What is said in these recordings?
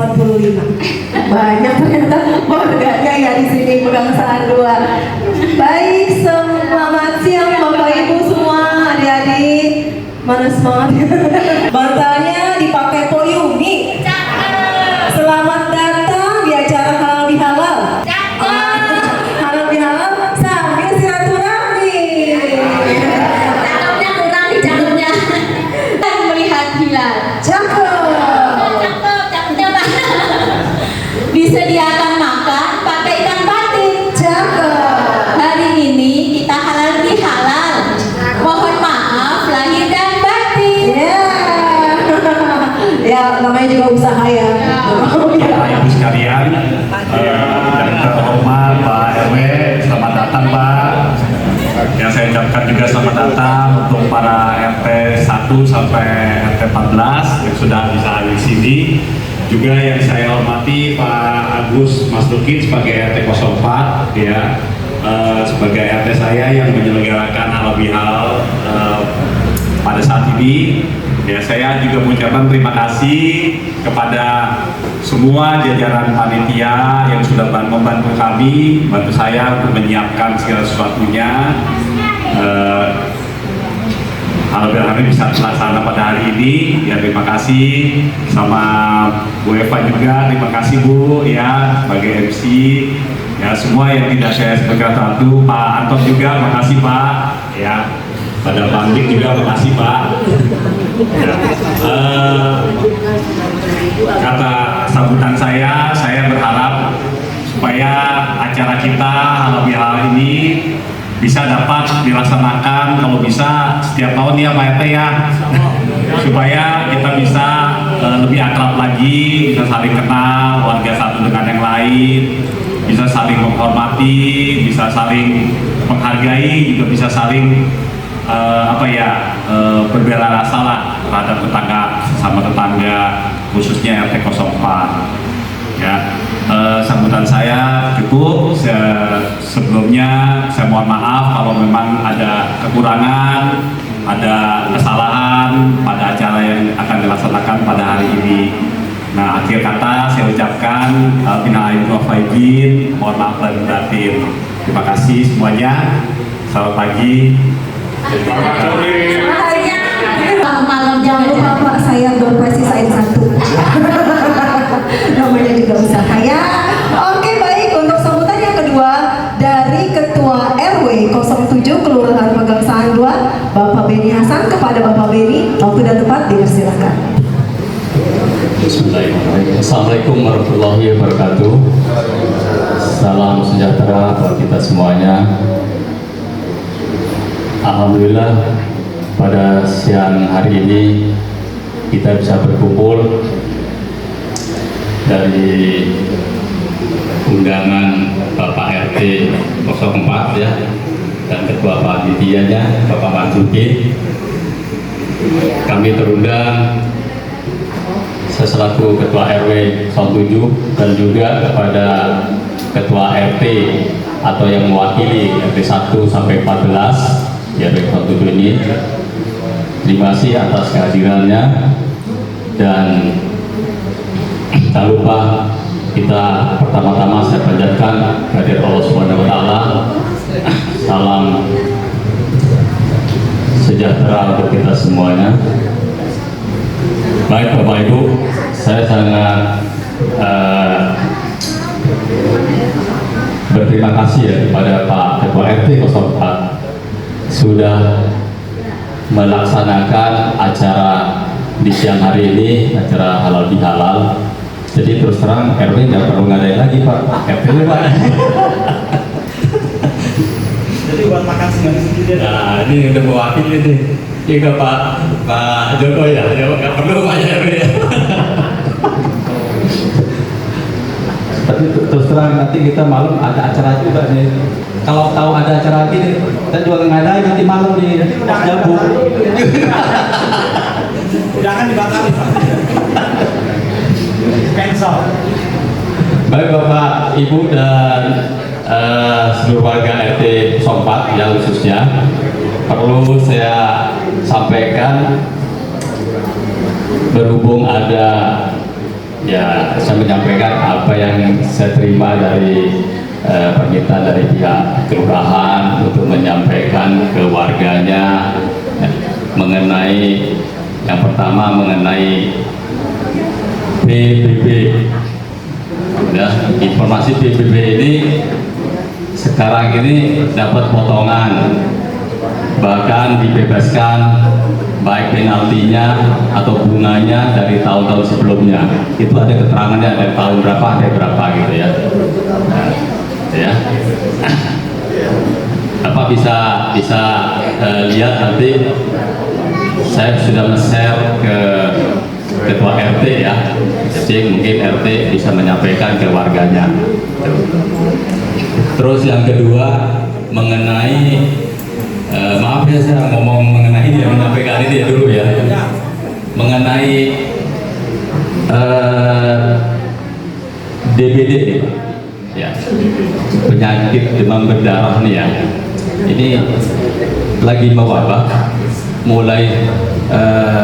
85. Banyak ternyata warganya ya di sini Pegangsaan 2. Baik, selamat siang Bapak Ibu semua, adik-adik. Mana semangatnya? Bantalnya dipakai Poyumi. Selamat datang di acara Halal Bihalal. Halal Bihalal sambil silaturahmi. Cakepnya kurang di cakepnya. Dan melihat hilal. Cakepnya Pak. Disediakan makan pakai ikan batik. Hari ini kita halal bihalal. Mohon maaf lahir dan batin. Ya, namanya juga usaha ya. Ibu sekalian, yang terhormat Pak RW, selamat datang Pak. Yang saya ucapkan juga selamat datang untuk para RT 1 sampai RT 14 yang sudah bisa hadir di sini. Juga yang saya hormati Pak Agus Mas Lukin sebagai RT 04 ya, sebagai RT saya yang menyelenggarakan halal bihalal pada saat ini. Ya, saya juga mengucapkan terima kasih kepada semua jajaran panitia yang sudah membantu kami, bantu saya untuk menyiapkan segala sesuatunya. Halal bihalal ini bisa terlaksana pada hari ini. Ya, terima kasih sama Bu Eva juga, terima kasih Bu ya sebagai MC. Ya, semua yang tidak saya sebutkan satu, Pak Anton juga, makasih Pak. Ya. Pada Pandik juga makasih Pak. Ya. Kata sambutan saya berharap supaya acara kita halal bihalal ini bisa dapat dilaksanakan kalau bisa setiap tahun ya Pak RT ya, supaya kita bisa lebih akrab lagi, bisa saling kenal warga satu dengan yang lain, bisa saling menghormati, bisa saling menghargai, juga bisa saling berbela rasa lah terhadap tetangga, sama tetangga, khususnya RT 04 ya. Sambutan saya cukup. Sebelumnya saya mohon maaf kalau memang ada kekurangan, ada kesalahan pada acara yang akan dilaksanakan pada hari ini. Nah, akhir kata saya ucapkan minal aidin wal faizin, mohon maaf lahir batin. Terima kasih semuanya. Selamat pagi. Malam Jangan lupa Pak, saya berpresi saya satu. Namanya juga usaha ya. Oke, baik, untuk sambutan yang kedua dari Ketua RW 07 Kelurahan Pegangsaan 2, Bapak Beni Hasan. Kepada Bapak Beni, waktu dan tempat dipersilakan. Bismillahirrahmanirrahim. Assalamualaikum warahmatullahi wabarakatuh. Salam sejahtera buat kita semuanya. Alhamdulillah pada siang hari ini kita bisa berkumpul dari undangan Bapak RT 04 ya, dan Ketua Panitianya Bapak Marzuki. Kami terundang selaku Ketua RW 07 dan juga kepada Ketua RT atau yang mewakili RT 1 sampai 14 ya, RW 07 ini. Terima kasih atas kehadirannya, dan tak lupa kita pertama-tama saya panjatkan kehadirat Allah Subhanahu wa taala. Salam sejahtera untuk kita semuanya. Baik Bapak Ibu, saya sangat berterima kasih ya kepada Pak Ketua RT 04 sudah melaksanakan acara di siang hari ini, acara halal bihalal. Jadi terus terang RW nggak perlu ngadain lagi Pak, RT Pak. Jadi buat makan sendiri. Nah, ini udah mewakili nih. Ini ke Pak Joko ya, nggak perlu Pak RW ya. Tapi terus terang nanti kita malam ada acara juga nih. Kalau tahu ada acara lagi nih, kita juga ngadain nanti malam di Pos Jabu. Undangan dibatalin Pak. Cancel. Baik Bapak, Ibu dan seluruh warga RT 04 yang khususnya perlu saya sampaikan, berhubung ada ya saya menyampaikan apa yang saya terima dari permintaan dari pihak kelurahan untuk menyampaikan ke warganya mengenai yang pertama mengenai PBB. Ya, informasi PBB ini sekarang ini dapat potongan, bahkan dibebaskan baik penaltinya atau bunganya dari tahun-tahun sebelumnya. Itu ada keterangannya dari tahun berapa, ada berapa gitu ya. Nah, ya. Bapak bisa lihat nanti saya sudah share ke ketua RT ya, jadi mungkin RT bisa menyampaikan ke warganya. Terus yang kedua mengenai maaf ya saya ngomong mengenai ini ya, menyampaikan ini ya dulu ya, mengenai DBD ya, penyakit demam berdarah nih ya, ini lagi mewabah mulai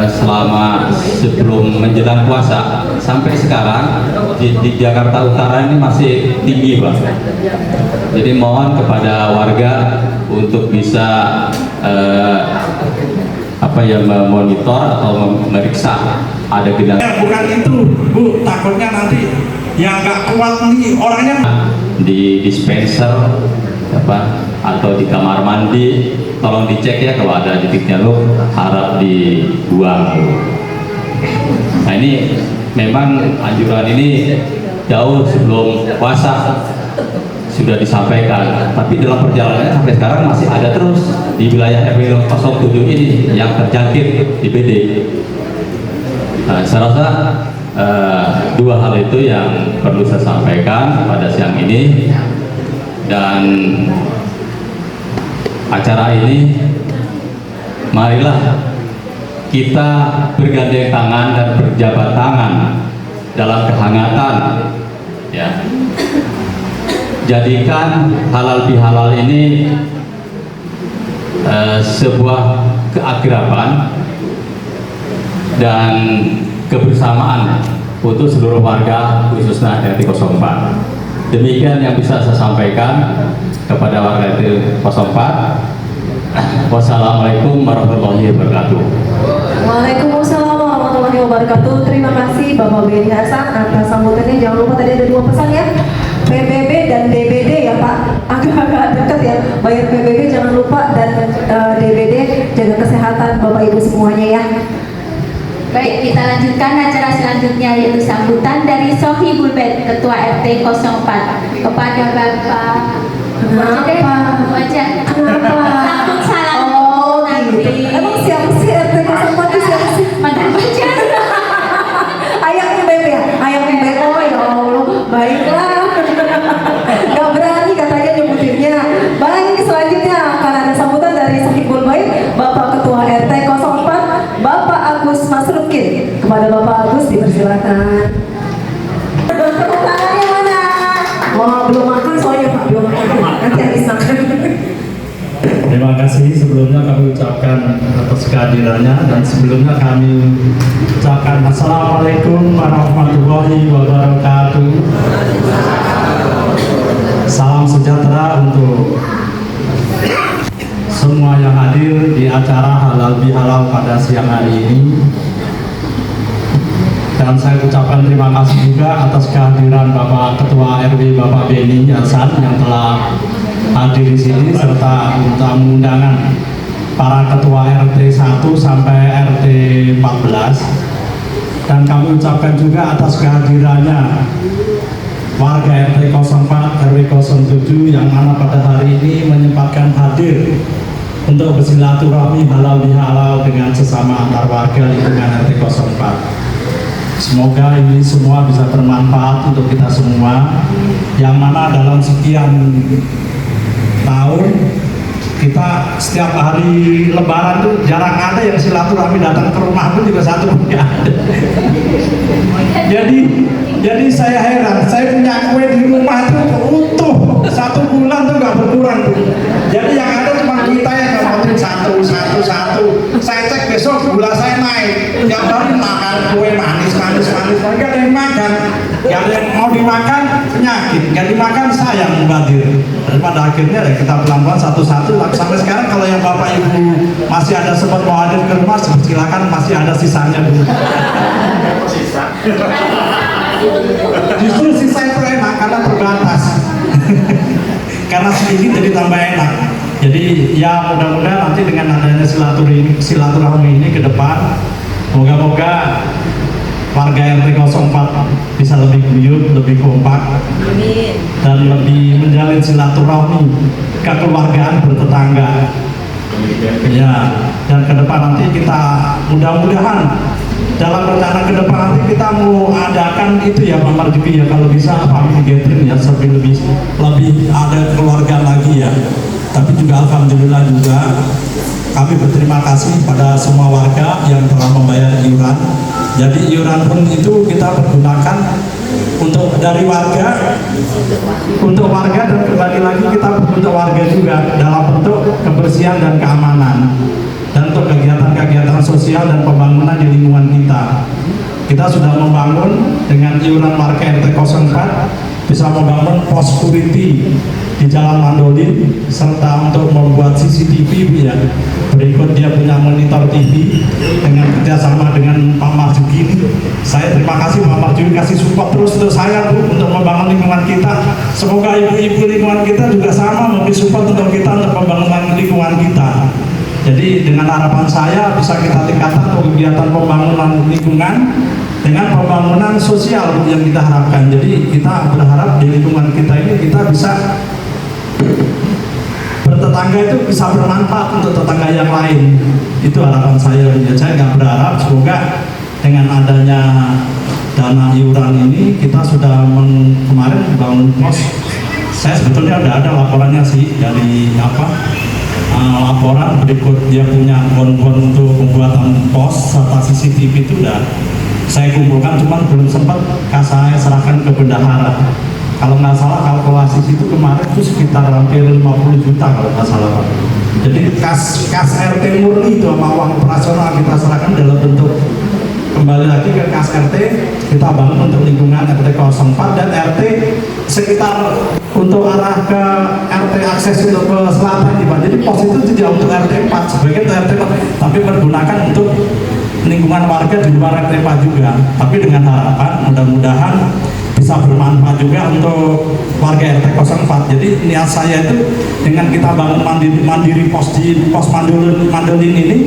selama sebelum menjelang puasa sampai sekarang di Jakarta Utara ini masih tinggi Pak. Jadi mohon kepada warga untuk bisa memonitor atau memeriksa ada gejala. Bukan itu Bu, takutnya nanti yang nggak kuat nih orangnya Di dispenser atau di kamar mandi, tolong dicek ya, kalau ada titiknya harap dibuang. Nah ini memang anjuran ini jauh sebelum puasa sudah disampaikan, tapi dalam perjalanannya sampai sekarang masih ada terus di wilayah RW 07 ini yang terjangkit DBD. Nah, saya rasa dua hal itu yang perlu saya sampaikan pada siang ini, dan acara ini marilah kita bergandeng tangan dan berjabat tangan dalam kehangatan ya. Jadikan halal bihalal ini sebuah keakraban dan kebersamaan untuk seluruh warga khususnya RT 04. Demikian yang bisa saya sampaikan kepada warga RT 04. Wassalamualaikum warahmatullahi wabarakatuh. Waalaikumsalam warahmatullahi wabarakatuh. Terima kasih Bapak Benny Hasan atas sambutannya. Jangan lupa tadi ada dua pesan ya, PBB dan DBD ya Pak, agak-agak dekat ya. Bayar PBB jangan lupa, dan DBD jaga kesehatan Bapak Ibu semuanya ya. Baik, kita lanjutkan acara selanjutnya, yaitu sambutan dari Sohibul Bait, Ketua RT 04 kepada Bapak. Kenapa? Kenapa? Takut salah Oh nanti. gitu. Emang siapa sih RT 04 itu siapa sih? Mantan pacar. Ayam Beb ya? Ayam Beb, oh ya Allah, baiklah. Gak berani katanya nyebutinnya. Baik, selanjutnya akan ada sambutan dari Sohibul Bait, Bapak Ketua RT 04, Bapak Agus Masrukin. Kepada Bapak Agus dipersilakan. Tepuk tangannya mana? Oh, belum makan soalnya Pak, belum makan. Nanti habis makan. Terima kasih sebelumnya kami ucapkan atas kehadirannya, dan sebelumnya kami ucapkan Assalamualaikum warahmatullahi wabarakatuh. Salam sejahtera untuk semua yang hadir di acara halal bihalal pada siang hari ini. Dan saya ucapkan terima kasih juga atas kehadiran Bapak Ketua RW Bapak Benny Hasan yang telah hadir di sini, serta undangan para ketua RT 1 sampai RT 14. Dan kami ucapkan juga atas kehadirannya warga RT 04 RW 07 yang mana pada hari ini menyempatkan hadir untuk bersilaturahmi halal bihalal dengan sesama antar warga lingkungan RT 04. Semoga ini semua bisa bermanfaat untuk kita semua, yang mana dalam sekian tahun kita setiap hari Lebaran tuh jarang ada yang silaturahmi datang ke rumah pun juga satu pun nggak ada. Jadi saya heran, saya punya kue di rumah itu utuh 1 bulan tuh nggak berkurang tuh. Jadi yang ada cuma kita yang ngomongin satu. Saya cek besok gula saya naik, yang baru makan kue manis, nggak ada yang makan. Gak ada yang mau dimakan penyakit, gak dimakan sayang mubadir. Dan pada akhirnya ya kita pelan-pelan satu-satu. Sampai sekarang kalau yang bapak ibu masih ada sempat mau hadir ke rumah, silakan, masih ada sisanya dulu. Justru sisa itu enak karena terbatas. Karena sedikit jadi tambah enak. Jadi ya mudah-mudahan nanti dengan adanya silaturahmi ini ke depan, moga-moga warga RT 04 bisa lebih guyup, lebih kompak, dan lebih menjalin silaturahmi kekeluargaan bertetangga. Ya, dan ke depan nanti kita mudah-mudahan dalam rencana ke depan nanti kita mau adakan itu ya Pak Marjuki ya, kalau bisa family gathering ya, lebih ada keluarga lagi ya. Tapi juga alhamdulillah juga kami berterima kasih pada semua warga yang telah membayar iuran. Jadi iuran pun itu kita pergunakan untuk dari warga, untuk warga, dan kembali lagi kita untuk warga juga dalam bentuk kebersihan dan keamanan, dan untuk kegiatan-kegiatan sosial dan pembangunan di lingkungan kita. Kita sudah membangun dengan iuran warga RT 04 bisa membangun pos security di Jalan Mandolin, serta untuk membuat CCTV ya. Berikut dia punya monitor TV dengan kerjasama dengan Pak Marjuki. Saya terima kasih Pak Marjuki kasih support terus untuk saya Bu untuk membangun lingkungan kita. Semoga ibu-ibu lingkungan kita juga sama memberi support untuk kita untuk pembangunan lingkungan kita. Jadi dengan harapan saya bisa kita tingkatkan untuk kegiatan pembangunan lingkungan dengan pembangunan sosial yang kita harapkan. Jadi kita berharap di lingkungan kita ini kita bisa bertetangga itu bisa bermanfaat untuk tetangga yang lain. Itu harapan saya. Saya nggak berharap, semoga dengan adanya dana iuran ini kita sudah kemarin bangun pos. Saya sebetulnya udah ada laporannya sih dari laporan berikut dia punya bon-bon untuk pembuatan pos serta CCTV itu udah saya kumpulkan, cuman belum sempat saya serahkan ke bendahara. Kalau nggak salah kalkulasi itu kemarin itu sekitar hampir 50 juta kalau nggak salah Pak. Jadi kas RT murni itu sama uang operasional kita serahkan dalam bentuk kembali lagi ke kas RT, kita bangun untuk lingkungan RT 04 dan RT sekitar untuk arah ke RT akses untuk ke selatan Pak. Jadi pos itu tidak untuk RT 4 sebagai RT 4, tapi pergunakan untuk lingkungan warga di luar RT 4 juga. Tapi dengan harapan mudah-mudahan bisa bermanfaat juga untuk warga RT 04. Jadi niat saya itu dengan kita bangun mandiri pos di pos Mandolin ini,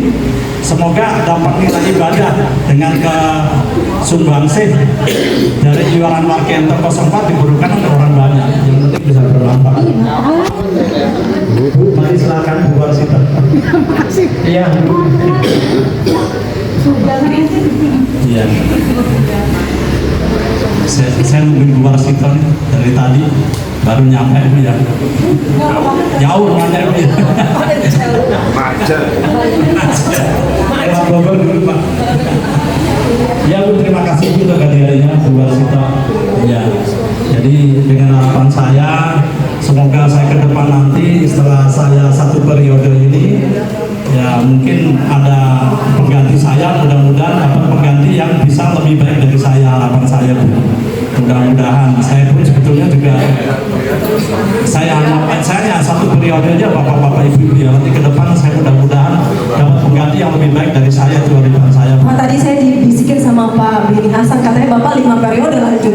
semoga dapat nilai ibadah dengan ke sumbangsih dari iuran warga RT 04 dibutuhkan untuk orang banyak. Yang penting bisa bermanfaat. Mari silakan Bu Warsita. Iya. Iya. Saya nungguin Bu Warsita nih dari tadi baru nyampe ini ya. Jauh nyampe ini. Macet. Bogor dulu Pak. Ya Bu, terima kasih untuk kehadirannya Bu Warsita. Ya. Jadi dengan harapan saya semoga saya ke depan nanti setelah saya satu periode ini ya mungkin ada pengganti saya, mudah-mudahan dapat pengganti yang bisa lebih baik dari saya, harapan saya Bu. Mudah-mudahan saya pun sebetulnya juga saya hanya satu periode aja bapak-bapak ibu ya, nanti ke depan saya mudah-mudahan dapat pengganti yang lebih baik dari saya, itu harapan saya. Pak, tadi saya dibisikin sama Pak Benny Hasan, katanya Bapak 5 periode lanjut.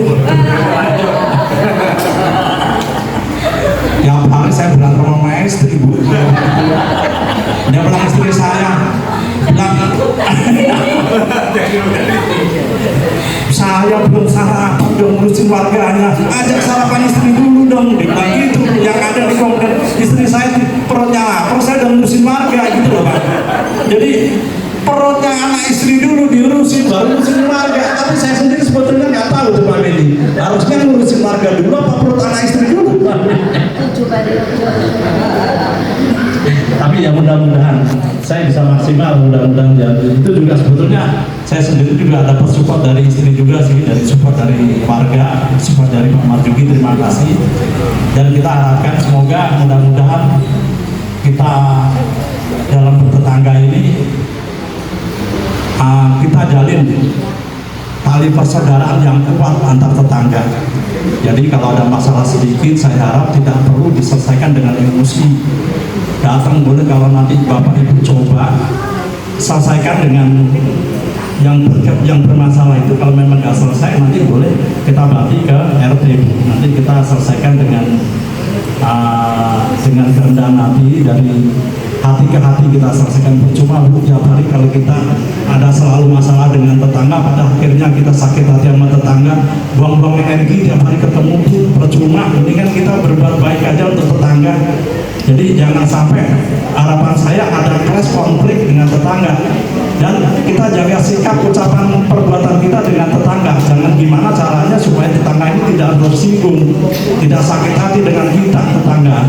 Yang hari saya berantem sama istri Bu. Dia bilang istri saya bilang saya belum sarapan dong ngurusin warganya, ajak sarapan istri dulu dong, dia bilang gitu. Yang ada di komplain istri saya perutnya lapar, saya udah ngurusin warga gitu loh Pak. Jadi perutnya anak istri dulu diurusin baru ngurusin warga, tapi saya sendiri sebetulnya nggak tahu tuh Pak Benny, harusnya ngurusin warga dulu apa perut anak istri dulu Pak Benny. Tapi ya mudah-mudahan saya bisa maksimal, mudah-mudahan ya. Itu juga sebetulnya saya sendiri juga dapat support dari istri juga sih, dari support dari warga, support dari Pak Marjuki, terima kasih. Dan kita harapkan semoga mudah-mudahan kita dalam bertetangga ini kita jalin tali persaudaraan yang kuat antar tetangga. Jadi kalau ada masalah sedikit, saya harap tidak perlu diselesaikan dengan emosi. Datang boleh, kalau nanti Bapak Ibu coba selesaikan dengan yang bermasalah itu. Kalau memang nggak selesai, nanti boleh kita bagi ke RT. Nanti kita selesaikan dengan kerendahan hati, dari hati ke hati kita selesaikan. Percuma Bu, tiap hari kalau kita ada selalu masalah dengan tetangga, pada akhirnya kita sakit hati sama tetangga, buang-buang energi tiap hari ketemu Bu, percuma. Ini kan kita berbuat baik aja untuk tetangga. Jadi jangan sampai, harapan saya ada clash konflik dengan tetangga, dan kita jaga sikap ucapan perbuatan kita dengan tetangga. Jangan gimana caranya supaya tetangga ini tidak tersinggung, tidak sakit hati dengan kita tetangga.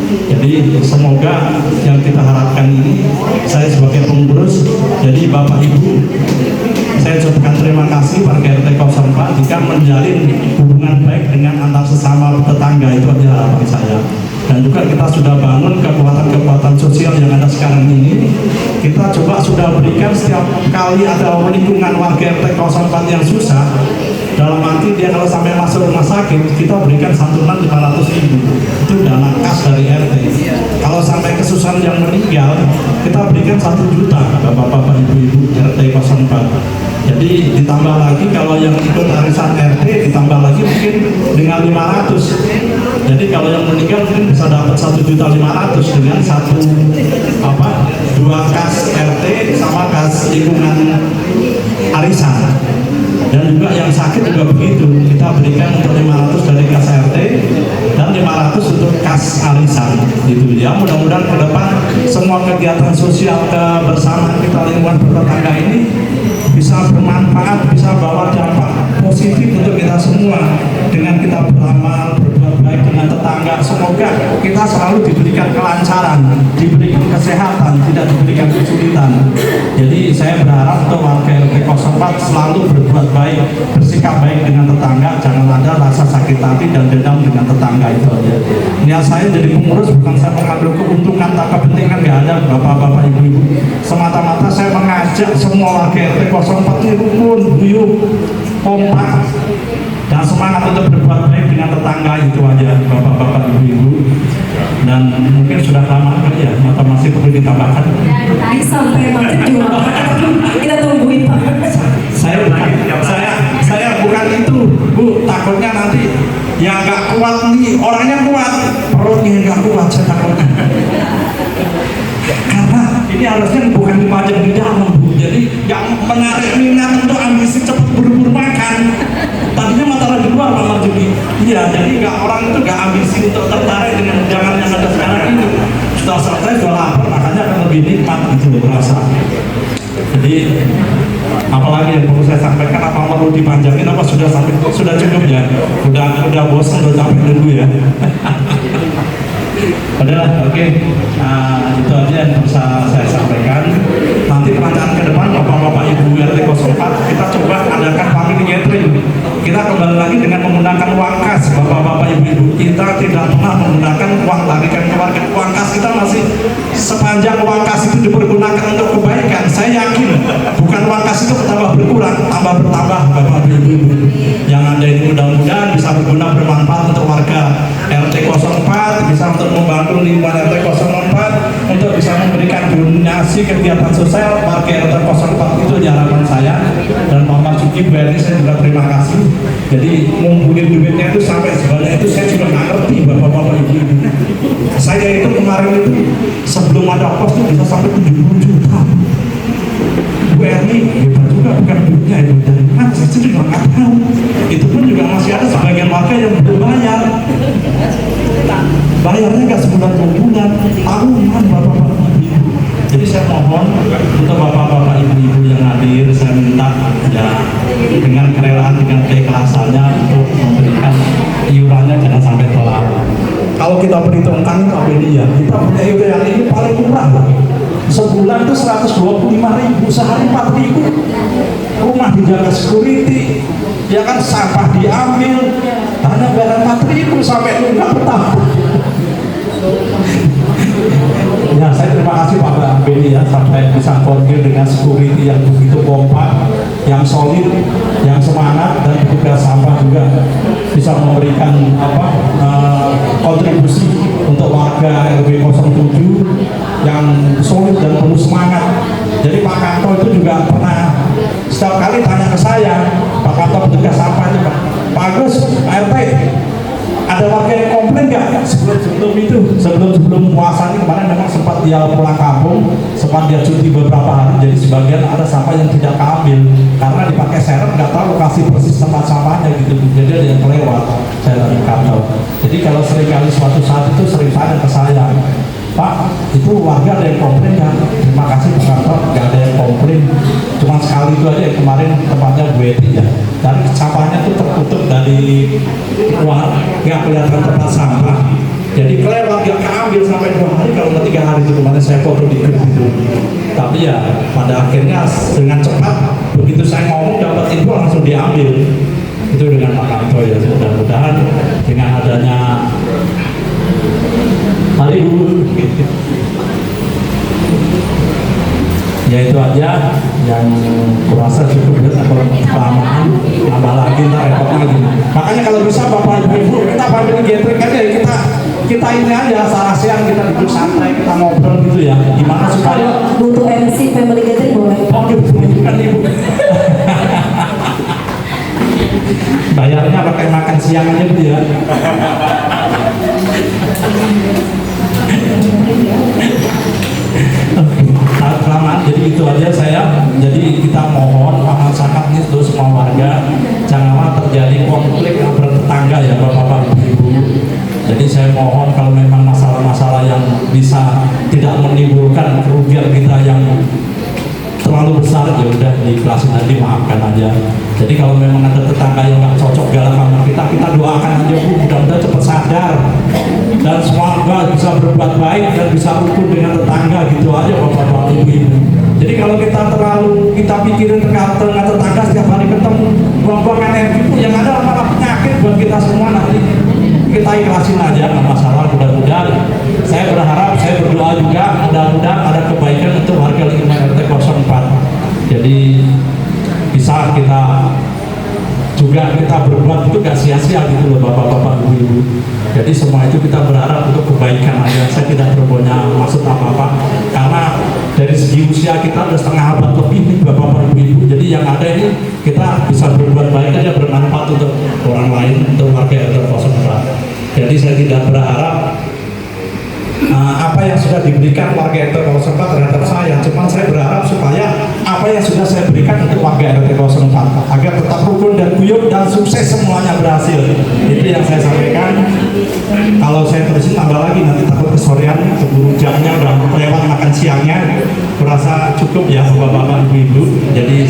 Jadi semoga yang kita harapkan ini, saya sebagai pengurus, jadi Bapak Ibu, saya ucapkan terima kasih warga RT 04 jika menjalin hubungan baik dengan antar sesama tetangga. Itu aja harapan saya. Dan juga kita sudah bangun kekuatan-kekuatan sosial yang ada sekarang ini. Kita coba sudah berikan setiap kali ada lingkungan warga RT 04 yang susah, dalam arti dia kalau sampai masuk rumah sakit, kita berikan santunan 500.000. Itu dana kas dari RT. Kalau sampai kesusahan yang meninggal, kita berikan 1 juta Bapak-bapak Ibu-ibu RT 04. Jadi ditambah lagi kalau yang ikut arisan RT, ditambah lagi mungkin dengan 500. Jadi kalau yang meninggal mungkin bisa dapat 1.500.000 dengan 2 kas RT sama kas lingkungan arisan. Dan juga yang sakit juga begitu, kita berikan untuk 500 dari kas RT dan 500 untuk kas arisan gitu ya. Mudah-mudahan ke depan semua kegiatan sosial kebersamaan kita lingkungan bertetangga ini bisa bermanfaat, bisa bawa dampak positif untuk kita semua dengan kita beramal, berbuat baik dengan tetangga. Semoga kita selalu diberikan kelancaran, diberikan kesehatan, tidak diberikan kesulitan. Jadi saya berharap untuk warga RT 04 selalu berbuat baik, bersikap baik dengan tetangga, jangan ada rasa sakit hati dan dendam dengan tetangga. Itu aja. Niat saya jadi pengurus bukan saya mengambil keuntungan tak kepentingan, nggak ada Bapak-bapak Ibu-ibu. Semata-mata saya mengajak semua warga RT 04 ini rukun, guyup, kompak, dan semangat untuk berbuat baik dengan tetangga. Itu aja Bapak-bapak Ibu-ibu. Dan mungkin sudah lama kali ya, atau masih perlu ditambahkan? Sampai macet juga. Kita tungguin Pak. Saya bukan itu Bu, takutnya nanti yang nggak kuat nih, orangnya kuat, perutnya nggak kuat, saya takutnya. Karena ini harusnya bukan dipajang di dalam Bu, jadi yang menarik minat untuk ambisi cepat buru-buru makan. Tadinya masalah di luar Pak Marjuki. Iya, jadi orang itu nggak ambisi untuk tertarik dengan jangan yang ada sekarang ini. Sudah selesai, sudah lapar, makanya akan lebih nikmat gitu berasa. Jadi apalagi yang perlu saya sampaikan, apa perlu dipanjangin, apa sudah cukup ya? Udah bosan, udah capek nunggu ya. Padahal oke. Itu aja yang bisa saya sampaikan. Nanti perancangan ke depan Bapak-bapak Ibu RT 04 kita coba adakan family gathering. Kita kembali lagi dengan menggunakan uang kas. Bapak-bapak Ibu-ibu, kita tidak pernah menggunakan uang larikan keluarga. Uang kas kita masih sepanjang uang kas itu dipergunakan untuk kebaikan. Saya yakin bukan uang kas itu bertambah berkurang, tambah bertambah Bapak Ibu-ibu. Yang ada ini mudah-mudahan bisa berguna bermanfaat untuk warga RT 04, bisa untuk membantu lingkungan RT 04, untuk bisa memberikan donasi kegiatan sosial warga RT 04. Itu harapan saya. Dan Pak Marjuki berarti saya juga terima kasih. Jadi ngumpulin duitnya itu sampai sebanyak itu saya juga nggak ngerti Bapak-bapak Ibu. Saya itu kemarin itu sebelum ada pos itu bisa sampai 70 juta. Bu Erni hebat juga, bukan duitnya itu dari mana, saya juga nggak tahu. Itu pun juga masih ada sebagian warga yang belum bayar. Bayarnya nggak sebulan 2 bulan, tahunan Bapak-bapak Ibu. Jadi saya mohon untuk Bapak-bapak Ibu-ibu yang hadir, saya minta ya dengan kerelaan, dengan keikhlasannya untuk memberikan iurannya jangan sampai telat. Kalau kita perhitungkan ini ya, kita punya iuran ini paling murah. Sebulan itu 125.000, sehari 4.000. Rumah dijaga security, ya kan, sampah diambil, hanya bayar 4.000 sampai nunggak bertahun. Ya, saya terima kasih Pak Beni ya, sampai bisa koordinir dengan security yang begitu kompak, yang solid, yang semangat dan petugas sampah juga bisa memberikan kontribusi untuk warga RW 07 yang solid dan penuh semangat. Jadi Pak Kanto itu juga pernah setiap kali tanya ke saya, Pak Kanto petugas sampah itu, Pak Agus, Pak RT, ada warga yang komplain nggak sebelum puasa ini kemarin memang sempat dia pulang kampung, sempat dia cuti beberapa hari, jadi sebagian ada sampah yang tidak keambil karena dipakai seret, nggak tahu lokasi persis tempat sampahnya gitu, jadi ada yang kelewat. Saya dari kantor. Jadi kalau seringkali suatu saat itu sering tanya ke saya, Pak, itu warga ada yang komplain kan? Terima kasih Pak Kantor, nggak ada yang komplain. Cuma sekali itu aja yang kemarin tempatnya Bu Eti ya. Dan sampahnya itu tertutup dari luar, nggak kelihatan tempat sampah. Jadi kelewat, nggak keambil sampai 2 hari, kalau nggak 3 hari itu kemarin saya foto di grup itu. Tapi ya pada akhirnya dengan cepat, begitu saya ngomong dapat info langsung diambil. Itu dengan Pak Kantor ya. Mudah-mudahan dengan adanya hari dulu ya itu aja yang kurasa cukup ya, kalau kelamaan nambah lagi ntar repot lagi. Makanya kalau bisa Bapak Ibu kita panggil gathering aja ya, kita ini aja sarasian, kita duduk santai, kita ngobrol gitu ya, gimana supaya Butuh MC family gathering boleh? bukan Ibu. Bayarnya pakai makan siang aja Bu ya. Kelamaan, jadi itu aja saya. Jadi kita mohon sangat nih untuk semua warga janganlah terjadi konflik antar tetangga ya Bapak-bapak Ibu. Jadi saya mohon kalau memang masalah-masalah yang bisa tidak menimbulkan kerugian kita yang terlalu besar ya udah diikhlasin aja, maafkan aja. Jadi kalau memang ada tetangga yang nggak cocok dalam sama kita doakan aja Bu, mudah-mudahan cepat sadar dan semoga bisa berbuat baik dan bisa rukun dengan tetangga gitu aja Bapak-bapak Ibu. Jadi kalau kita pikirin dengan tetangga setiap hari ketemu buang-buang energi Bu, yang ada malah penyakit buat kita semua nanti. Kita ikhlasin aja, nggak masalah. Mudah-mudahan saya berharap, saya berdoa juga mudah-mudahan ada kebaikan untuk warga lingkungan RT 04. Jadi bisa kita berbuat itu gak sia-sia gitu loh Bapak-bapak Ibu. Jadi semua itu kita berharap untuk kebaikan aja. Saya tidak berpunya maksud apa-apa karena dari segi usia kita udah setengah abad lebih nih Bapak-bapak Ibu. Jadi yang ada ini kita bisa berbuat baik aja, bermanfaat untuk orang lain, untuk warga RT 04. Jadi saya tidak berharap apa yang sudah diberikan warga RT 04 terhadap saya, cuman saya berharap supaya apa yang sudah saya berikan untuk warga RT 04 agar tetap rukun dan guyup dan sukses semuanya berhasil. Itu yang saya sampaikan. Kalau saya terusin tambah lagi nanti takut kesorean, keburu jamnya udah lewat makan siangnya. Kurasa cukup ya Bapak-bapak Ibu. Jadi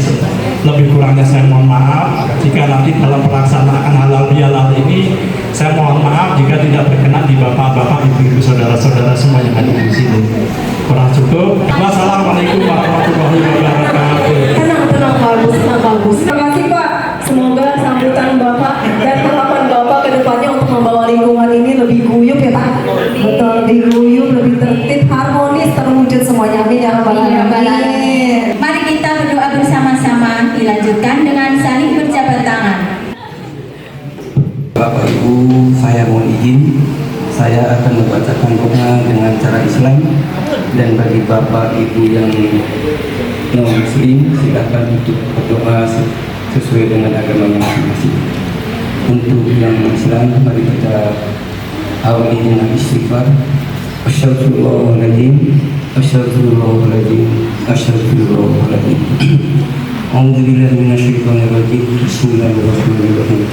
lebih kurangnya saya mohon maaf jika nanti dalam pelaksanaan halal bihalal ini saya mohon maaf jika tidak berkenan di Bapak-bapak Ibu-ibu saudara-saudara semua yang ada di sini. Kurang cukup. Wassalamualaikum warahmatullahi wabarakatuh. Tenang bagus. Terima kasih Pak. Semoga sambutan Bapak dan harapan Bapak ke depannya untuk membawa lingkungan ini lebih guyup ya Pak. Betul, lebih guyup, lebih tertib, harmonis, terwujud semuanya. Amin ya rabbal alamin. Mari kita berdoa bersama-sama, dilanjutkan dengan saling berjabat tangan. Bapak Ibu, saya mohon izin, saya akan membacakan doa dengan cara Islam, dan bagi Bapak Ibu yang non Muslim silakan untuk berdoa sesuai dengan agamanya masing-masing. Untuk yang Islam, mari kita awali dengan istighfar. Astaghfirullahaladzim, astaghfirullahaladzim, astaghfirullahaladzim. A'udzubillahi minasyaitonirrajim. Bismillahirrahmanirrahim.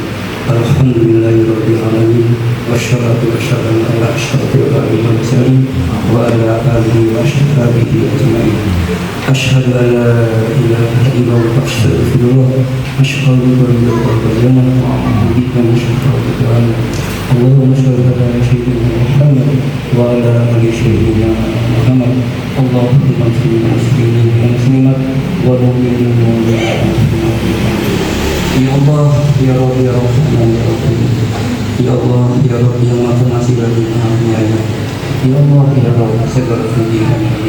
Alhamdulillahirabbil alamin wassalatu wassalamu ala asyrofil anbiya'i wal mursalin wa ala alihi wa sahbihi ajma'in. Asyhadu an la ilaha illallah wa astaghfirullah asyhadu an la ilaha illallah wa a'udzu billahi Allahumma shalli ala sayyidina Muhammad wa ala ali sayyidina Muhammad. Allahumma salli ala sayyidina Muhammad wa ala mu'minin wa ala Ya Allah, Ya Rabb, Ya Rahman, Ya Rahim. Ya Allah, Ya Rabb yang maha pengasih lagi maha penyayang. Ya Allah, Ya Rabb, segala puji dan puji.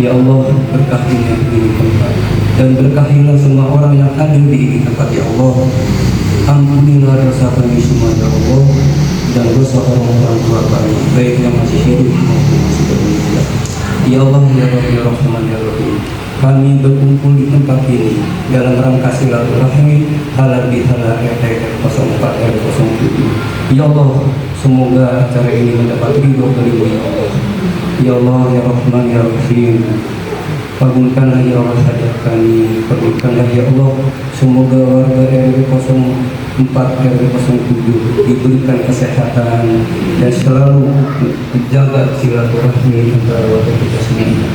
Ya Allah, berkah ini tempat. dan berkahilah semua orang yang hadir di ini tempat ya Allah. Ampunilah dosa kami semua ya Allah, dan dosa orang-orang tua kami, baik yang masih hidup maupun masih meninggal. Ya Allah ya Rabbi ya Rahman ya Rahim, kami berkumpul di tempat ini dalam rangka silaturahmi halal bihalal RT 04 RW 07. Ya Allah, semoga acara ini mendapat ridho dari-Mu ya Allah. Ya Allah ya Rahman ya Rahim, kabulkanlah ya Allah hajat kami, kabulkanlah ya Allah. Semoga warga RW 04 RW 07 diberikan kesehatan dan selalu menjaga silaturahmi antara warga kita sendiri.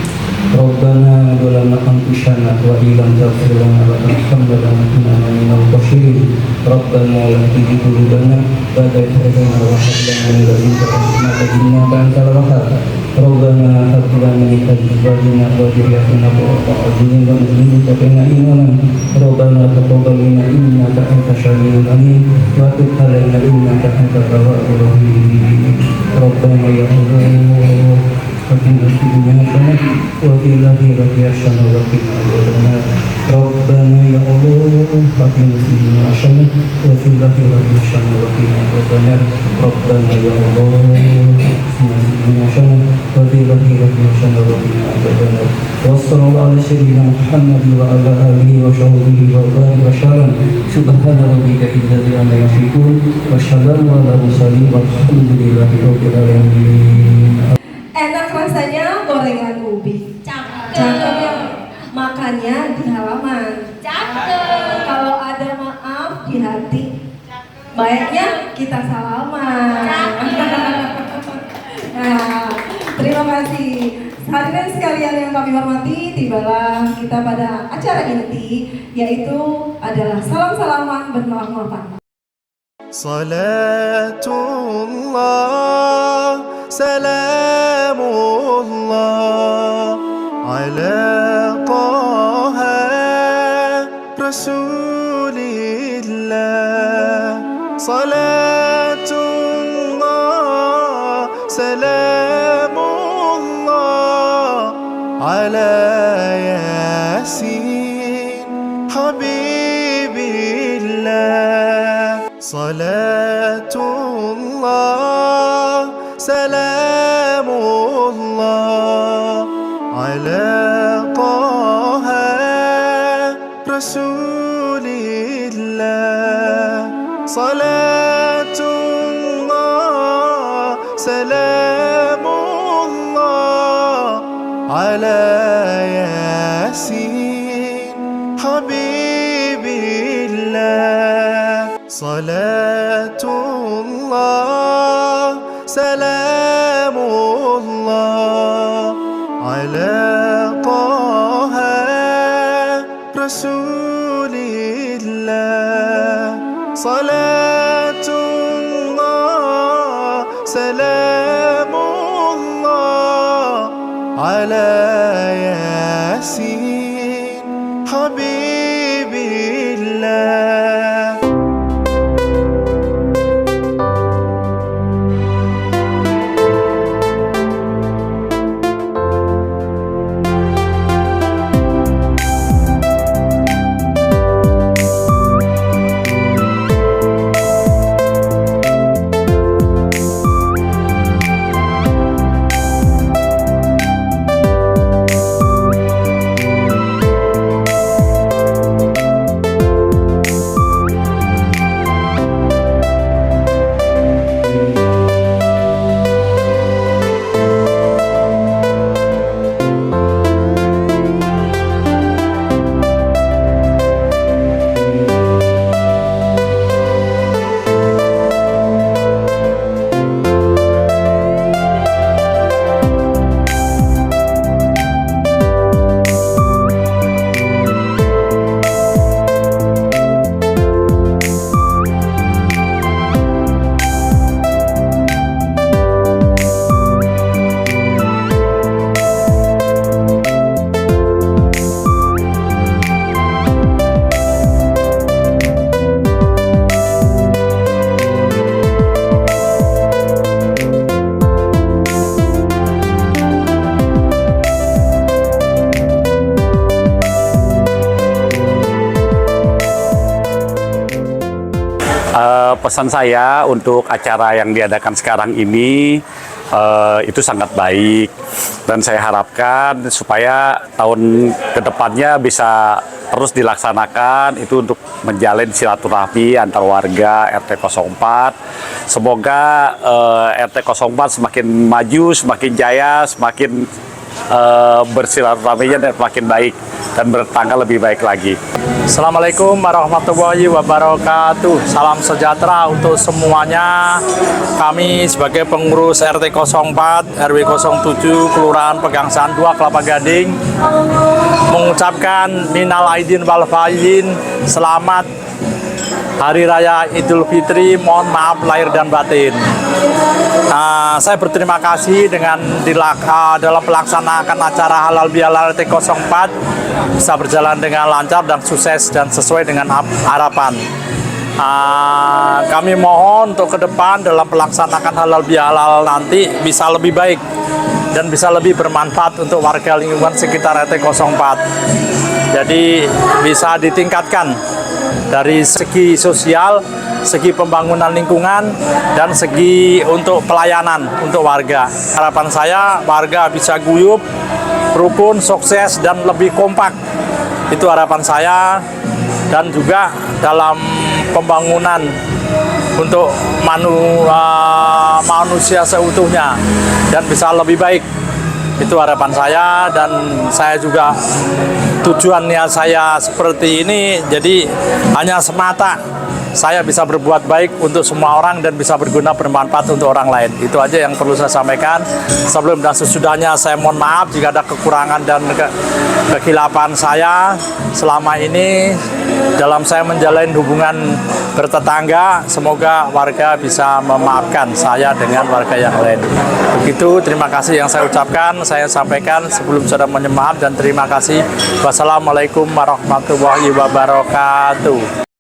Rabbana zalamna anfusana wa illam taghfir lana wa tarhamna lanakunanna minal khasirin. Rabbana la tuzigh qulubana ba'da idh hadaytana wa hab lana min ladunka rahmatan innaka antal wahhab. Rabbana hab lana min azwajina wa dhurriyyatina qurrata a'yunin waj'alna lil-muttaqina imama. Rabbana taqabbal minna innaka antas samiul alim wa tub 'alaina innaka antat tawwabur rahim. Rabbana ya Allah وقنا في الدنيا حسنة وفي الآخرة حسنة وقنا عذاب النار. ربنا يا الله وقنا في الدنيا حسنة وفي الآخرة حسنة وقنا عذاب النار. ربنا يا الله وقنا في الدنيا حسنة وفي الآخرة حسنة وقنا عذاب النار. وصلى الله على سيدنا محمد وعلى آله وصحبه وبارك وسلم. سبحان ربك رب العزة عما يصفون وسلام على المرسلين والحمد لله رب العالمين. Enak rasanya gorengan ubi. Cakep ya. Makannya di halaman. Cakep. Kalau ada maaf di hati, baiknya kita salaman. Nah, terima kasih. Hadirin sekalian yang kami hormati, tibalah kita pada acara inti, yaitu adalah salam-salaman bermaaf-maafan. Salatullah, salamullah ala taha rasulillah. Salatullah, salamullah ala yasin habibillah. Salatullah, salamullah ala taha rasulillah. Salatullah, salamullah ala yasin habibillah. Salatullah, salamullah ala taha rasulillah. Salatullah, salamullah ala yasin habibillah. pesan saya untuk acara yang diadakan sekarang ini itu sangat baik, dan saya harapkan supaya tahun kedepannya bisa terus dilaksanakan itu untuk menjalin silaturahmi antar warga RT 04. Semoga RT 04 semakin maju, semakin jaya, semakin bersilaturahminya dan semakin baik dan bertangga lebih baik lagi. Assalamualaikum warahmatullahi wabarakatuh. Salam sejahtera untuk semuanya. Kami sebagai pengurus RT 04 RW 07 Kelurahan Pegangsaan 2 Kelapa Gading mengucapkan minal aidin wal faizin, selamat Hari Raya Idul Fitri, mohon maaf lahir dan batin. Saya berterima kasih dengan dalam pelaksanakan acara halal bihalal RT 04 bisa berjalan dengan lancar dan sukses dan sesuai dengan harapan. Kami mohon untuk ke depan dalam pelaksanakan halal bihalal nanti bisa lebih baik dan bisa lebih bermanfaat untuk warga lingkungan sekitar RT 04. Jadi bisa ditingkatkan dari segi sosial, segi pembangunan lingkungan, dan segi untuk pelayanan untuk warga. Harapan saya warga bisa guyup, rukun, sukses, dan lebih kompak. Itu harapan saya, dan juga dalam pembangunan untuk manusia seutuhnya dan bisa lebih baik. Itu harapan saya, dan saya juga tujuannya saya seperti ini jadi hanya semata saya bisa berbuat baik untuk semua orang dan bisa berguna bermanfaat untuk orang lain. Itu aja yang perlu saya sampaikan. Sebelum dan sesudahnya saya mohon maaf jika ada kekurangan dan kekhilafan saya selama ini dalam saya menjalin hubungan bertetangga. Semoga warga bisa memaafkan saya dengan warga yang lain. Begitu, terima kasih yang saya ucapkan, saya sampaikan sebelum saya mohon maaf dan terima kasih. Wassalamualaikum warahmatullahi wabarakatuh.